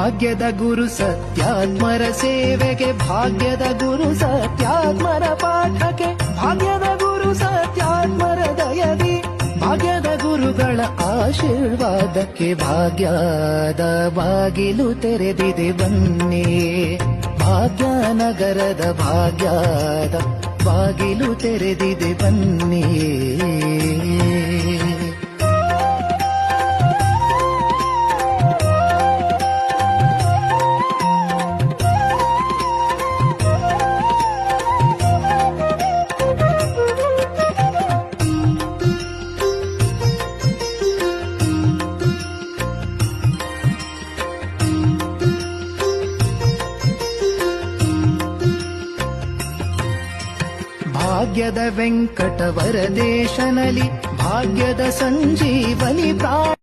ಭಾಗ್ಯದ ಗುರು ಸತ್ಯಾತ್ಮರ ಸೇವೆಗೆ, ಭಾಗ್ಯದ ಗುರು ಸತ್ಯಾತ್ಮರ ಪಾಠಕ್ಕೆ, ಭಾಗ್ಯದ ಗುರು ಸತ್ಯಾತ್ಮರ ದಯದಿ, ಭಾಗ್ಯದ ಗುರುಗಳ ಆಶೀರ್ವಾದಕ್ಕೆ ಭಾಗ್ಯದ ಬಾಗಿಲು ತೆರೆದಿದೆ ಬನ್ನಿ. ಭಾಗ್ಯನಗರದ ಭಾಗ್ಯದ ಬಾಗಿಲು ತೆರೆದಿದೆ ಬನ್ನಿ. ಭಾಗ್ಯದ ವೆಂಕಟ ವರದೇಶನಲಿ, ಭಾಗ್ಯದ ಸಂಜೀವನಿ ಪ್ರಾಣ